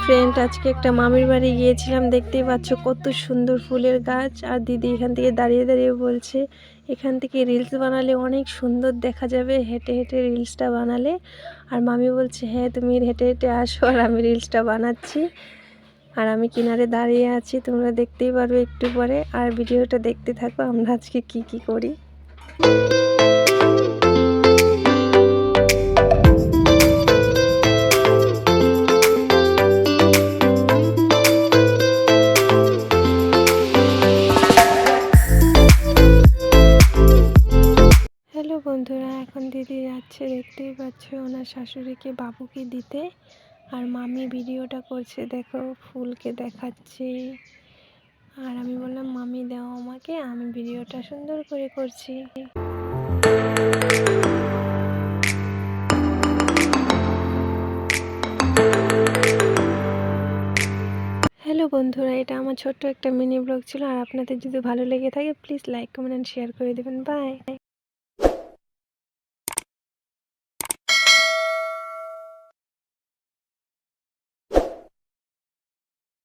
Friend, আজকে একটা মামির বাড়ি গিয়েছিলাম। দেখতেই পাচ্ছ কত সুন্দর ফুলের গাছ। আর দিদি এখান থেকে দাঁড়িয়ে দাঁড়িয়ে বলছে এখান থেকে রিলস বানালে অনেক সুন্দর দেখা যাবে, হেঁটে হেঁটে রিলসটা বানালে। আর মামি বলছে হ্যাঁ তুমি হেঁটে হেঁটে আসো আর আমি রিলসটা বানাচ্ছি। আর আমি কিনারে দাঁড়িয়ে আছি, তোমরা দেখতেই পারবে একটু পরে। আর ভিডিওটা দেখতে থাকো আমরা আজকে কি করি। হ্যালো বন্ধুরা, এখন দিদি যাচ্ছে, দেখতেই পাচ্ছ ওনার শাশুড়িকে বাবুকে দিতে। আর মামি ভিডিওটা করছে, দেখো ফুলকে দেখাচ্ছে। আর আমি বললাম মামি দাও আমাকে, আমি ভিডিওটা সুন্দর করে করছি। হ্যালো বন্ধুরা, এটা আমার ছোট্ট একটা মিনি ব্লগ ছিল। আর আপনাদের যদি ভালো লেগে থাকে please like comment and share করে দেবেন। বাই।